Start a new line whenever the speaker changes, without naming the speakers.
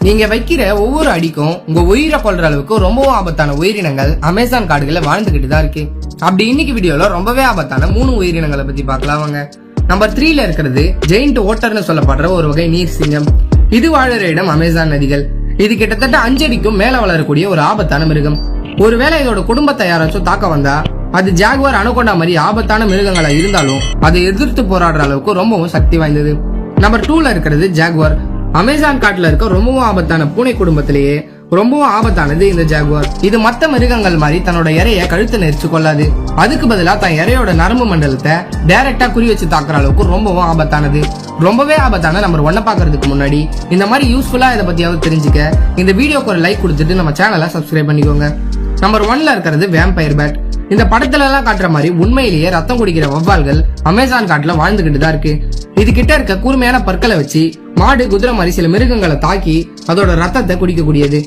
நீங்க வைக்கிற ஒவ்வொரு அடிக்கும் உங்க உயிரை கொள்ற அளவுக்கு ரொம்பவும் ஆபத்தான உயிரினங்கள் அமேசான் காடுகளை வாழ்ந்துகிட்டு தான் இருக்கு. அப்படி இன்னைக்கு வீடியோல ரொம்பவே ஆபத்தான 3 உயிரினங்களை பத்தி பார்க்கலாம் வாங்க. நம்பர் 3ல இருக்கிறது ஜெயிண்ட் ஓட்டர்னு சொல்லப்படுற ஒரு வகை நீர் சிங்கம். இது வாழற இடம் அமேசான் நதிகள். இது கிட்டத்தட்ட 5 அடிக்கும் மேல வளரக்கூடிய ஒரு ஆபத்தான மிருகம். ஒருவேளை இதோட குடும்பத்தை யாராச்சும் தாக்க வந்தா அது ஜாகுவார் அனகோண்டா மாதிரி ஆபத்தான மிருகங்களா இருந்தாலும் அதை எதிர்த்து போராடுற அளவுக்கு ரொம்பவும் சக்தி வாய்ந்தது. நம்பர் 2ல இருக்கிறது ஜாகுவார். அமேசான் காட்டுல இருக்க ரொம்பவும் ஆபத்தான பூனை குடும்பத்திலேயே ரொம்பவும் ஆபத்தானது இந்த ஜாகுவார். இது மத்த மிருகங்கள் மாதிரி தன்னோட இறைய கழுத்தை நெரிச்சு கொள்ளாது. அதுக்கு பதிலா தன் இறையோட நரம்பு மண்டலத்தை டைரக்டா குறி வச்சு தாக்குற அளவுக்கு ரொம்பவும் ஆபத்தானது. ரொம்பவே ஆபத்தான நம்பர் 1 பாக்குறதுக்கு முன்னாடி இந்த மாதிரி யூஸ்ஃபுல்லா இதை பத்தியாவது தெரிஞ்சுக்க இந்த வீடியோக்கு ஒரு லைக் கொடுத்துட்டு நம்ம சேனலை சப்ஸ்கிரைப் பண்ணிக்கோங்க. நம்பர் 1ல இருக்கிறது வேம்பயர் பேட். இந்த படத்துல எல்லாம் காட்டுற மாதிரி உண்மையிலேயே ரத்தம் குடிக்கிற வவ்வால்கள் அமேசான் காட்டுல வாழ்ந்துகிட்டு தான் இருக்கு. இது கிட்ட இருக்க கூர்மையான பற்களை வச்சு மாடு, குதிரை மாதிரி சில மிருகங்களை தாக்கி அதோட ரத்தத்தை குடிக்கக்கூடியது.